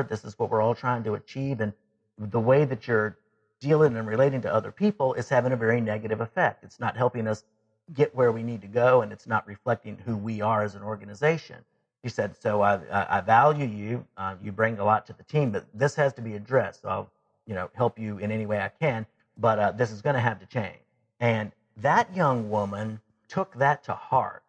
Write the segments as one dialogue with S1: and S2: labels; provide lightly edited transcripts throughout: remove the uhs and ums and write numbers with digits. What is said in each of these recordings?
S1: This is what we're all trying to achieve. And the way that you're dealing and relating to other people is having a very negative effect. It's not helping us get where we need to go, and it's not reflecting who we are as an organization. She said, so I value you. You bring a lot to the team, but this has to be addressed. So I'll, help you in any way I can, but this is going to have to change. And that young woman took that to heart.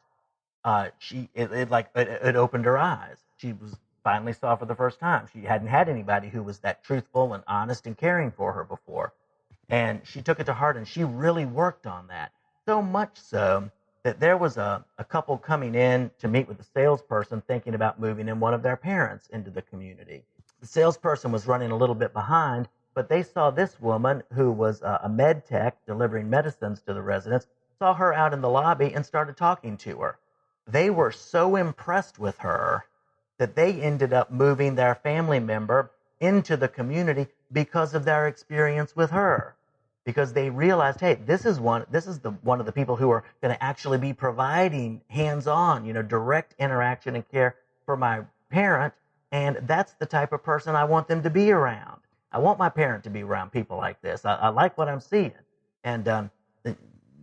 S1: It opened her eyes. She was finally saw for the first time. She hadn't had anybody who was that truthful and honest and caring for her before. And she took it to heart, and she really worked on that. So much so that there was a couple coming in to meet with the salesperson thinking about moving in one of their parents into the community. The salesperson was running a little bit behind, but they saw this woman who was a med tech delivering medicines to the residents, saw her out in the lobby and started talking to her. They were so impressed with her that they ended up moving their family member into the community because of their experience with her. Because they realized, hey, this is one of the people who are going to actually be providing hands-on, direct interaction and care for my parent, and that's the type of person I want them to be around. I want my parent to be around people like this. I like what I'm seeing, and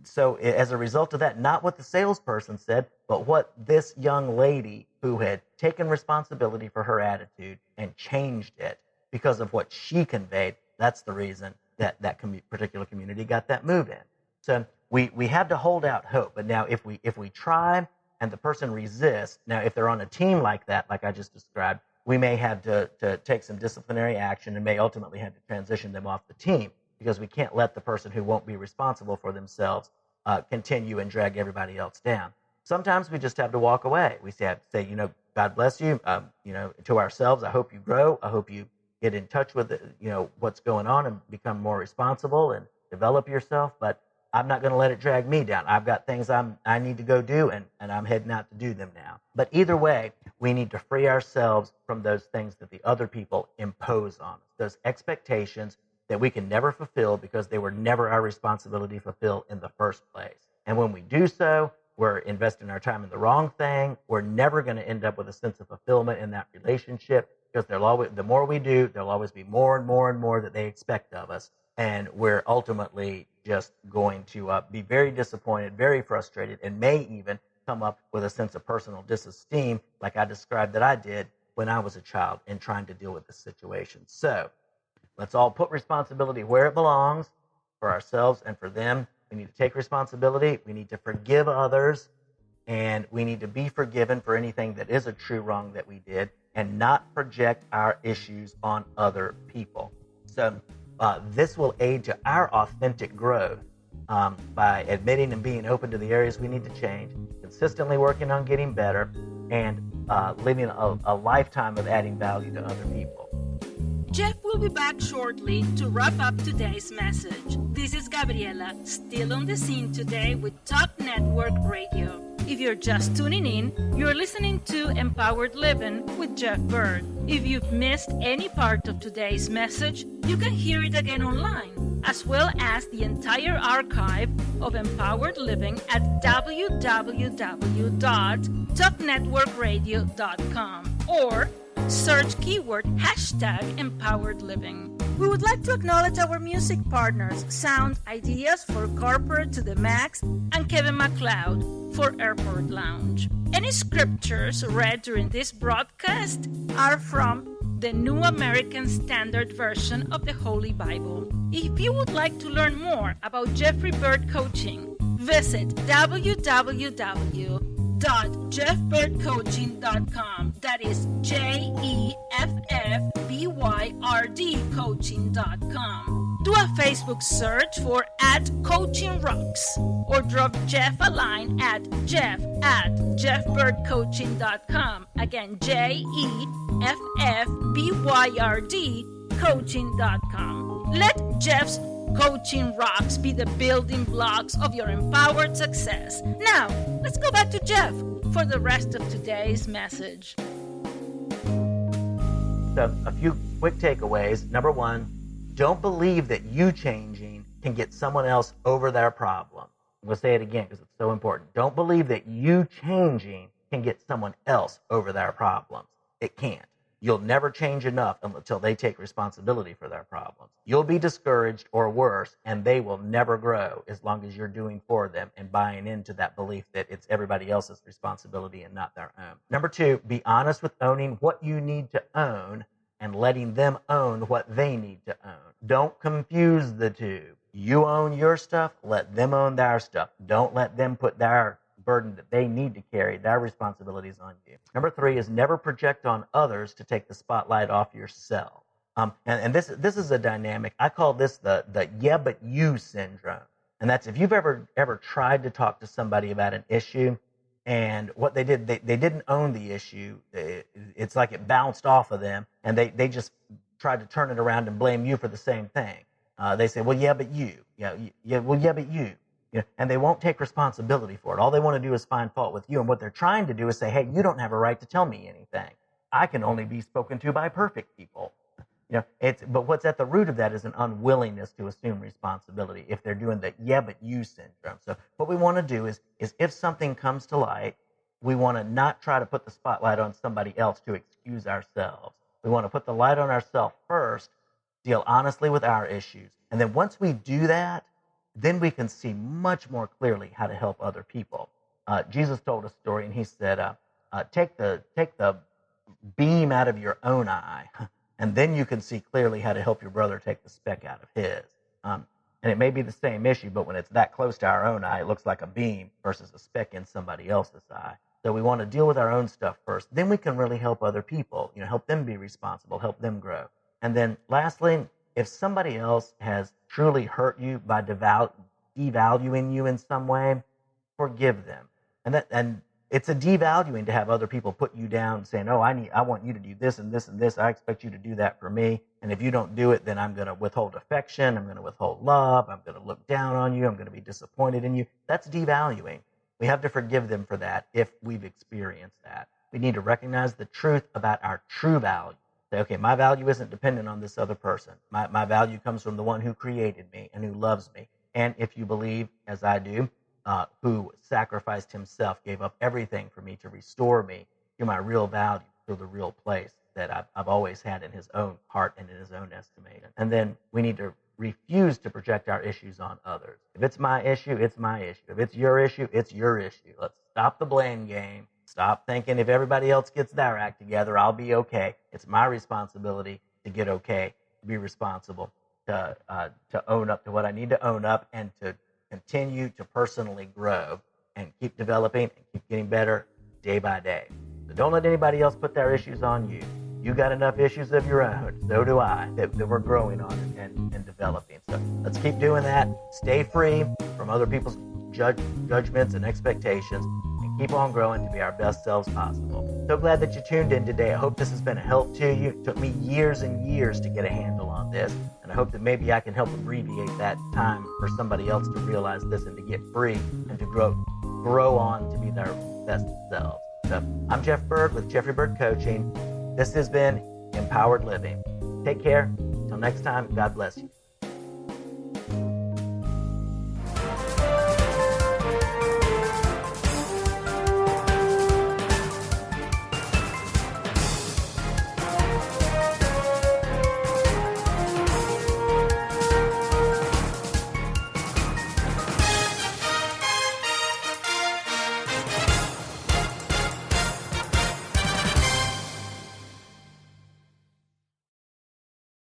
S1: so as a result of that, not what the salesperson said, but what this young lady who had taken responsibility for her attitude and changed it because of what she conveyed, that's the reason that particular community got that move in. So we have to hold out hope. But now if we try and the person resists, now if they're on a team like that, like I just described, we may have to take some disciplinary action and may ultimately have to transition them off the team, because we can't let the person who won't be responsible for themselves continue and drag everybody else down. Sometimes we just have to walk away. We have to say, God bless you, to ourselves. I hope you grow. I hope you get in touch with what's going on and become more responsible and develop yourself. But I'm not going to let it drag me down. I've got things I need to go do, and I'm heading out to do them now. But either way, we need to free ourselves from those things that the other people impose on us, those expectations that we can never fulfill because they were never our responsibility to fulfill in the first place. And when we do so, we're investing our time in the wrong thing. We're never going to end up with a sense of fulfillment in that relationship, because the more we do, there'll always be more and more and more that they expect of us. And we're ultimately just going to be very disappointed, very frustrated, and may even come up with a sense of personal disesteem, like I described that I did when I was a child and trying to deal with this situation. So let's all put responsibility where it belongs, for ourselves and for them. We need to take responsibility. We need to forgive others, and we need to be forgiven for anything that is a true wrong that we did, and not project our issues on other people. So this will aid to our authentic growth by admitting and being open to the areas we need to change, consistently working on getting better, and living a lifetime of adding value to other people.
S2: Jeff will be back shortly to wrap up today's message. This is Gabriela, still on the scene today with Talk Network Radio. If you're just tuning in, you're listening to Empowered Living with Jeff Byrd. If you've missed any part of today's message, you can hear it again online, as well as the entire archive of Empowered Living at www.talknetworkradio.com or search keyword #Empowered Living. We would like to acknowledge our music partners, Sound Ideas for Corporate to the Max, and Kevin MacLeod for Airport Lounge. Any scriptures read during this broadcast are from the New American Standard Version of the Holy Bible. If you would like to learn more about Jeffrey Byrd Coaching, visit www.jeffbyrdcoaching.com. That is JEFFBYRD coaching.com. Do a Facebook search for @CoachingRocks or drop Jeff a line at jeff@jeffbyrdcoaching.com. Again, JEFFBYRD coaching.com. Let Jeff's Coaching Rocks be the building blocks of your empowered success. Now, let's go back to Jeff for the rest of today's message.
S1: So, a few quick takeaways. Number one, don't believe that you changing can get someone else over their problem. I'm going to say it again because it's so important. Don't believe that you changing can get someone else over their problems. It can't. You'll never change enough until they take responsibility for their problems. You'll be discouraged or worse, and they will never grow as long as you're doing for them and buying into that belief that it's everybody else's responsibility and not their own. Number 2, be honest with owning what you need to own and letting them own what they need to own. Don't confuse the two. You own your stuff, let them own their stuff. Don't let them put their burden that they need to carry, their responsibilities on you. Number 3 is never project on others to take the spotlight off yourself. And this is a dynamic. I call this the yeah but you syndrome. And that's if you've ever tried to talk to somebody about an issue, and what they did, they didn't own the issue. It's like it bounced off of them, and they just tried to turn it around and blame you for the same thing. They say, well, yeah, but you. Well, yeah, but you. And they won't take responsibility for it. All they want to do is find fault with you. And what they're trying to do is say, hey, you don't have a right to tell me anything. I can only be spoken to by perfect people. But what's at the root of that is an unwillingness to assume responsibility if they're doing the yeah, but you syndrome. So what we want to do is if something comes to light, we want to not try to put the spotlight on somebody else to excuse ourselves. We want to put the light on ourselves first, deal honestly with our issues. And then once we do that, then we can see much more clearly how to help other people. Jesus told a story, and he said, take the beam out of your own eye, and then you can see clearly how to help your brother take the speck out of his. And it may be the same issue, but when it's that close to our own eye, it looks like a beam versus a speck in somebody else's eye. So we want to deal with our own stuff first. Then we can really help other people, help them be responsible, help them grow. And then lastly, if somebody else has truly hurt you by devaluing you in some way, forgive them. And it's a devaluing to have other people put you down saying, oh, I want you to do this and this and this. I expect you to do that for me. And if you don't do it, then I'm going to withhold affection. I'm going to withhold love. I'm going to look down on you. I'm going to be disappointed in you. That's devaluing. We have to forgive them for that if we've experienced that. We need to recognize the truth about our true value. Say, okay, my value isn't dependent on this other person. My value comes from the one who created me and who loves me. And if you believe, as I do, who sacrificed himself, gave up everything for me to restore me to my real value, to the real place that I've always had in his own heart and in his own estimation. And then we need to refuse to project our issues on others. If it's my issue, it's my issue. If it's your issue, it's your issue. Let's stop the blame game. Stop thinking if everybody else gets their act together, I'll be okay. It's my responsibility to get okay, to be responsible, to own up to what I need to own up, and to continue to personally grow and keep developing and keep getting better day by day. So don't let anybody else put their issues on you. You got enough issues of your own, so do I, that we're growing on and developing. So let's keep doing that. Stay free from other people's judgments and expectations, and keep on growing to be our best selves possible. So glad that you tuned in today. I hope this has been a help to you. It took me years and years to get a handle on this, and I hope that maybe I can help abbreviate that time for somebody else to realize this and to get free and to grow on to be their best selves. So I'm Jeff Byrd with Jeffrey Byrd Coaching. This has been Empowered Living. Take care. Until next time, God bless you.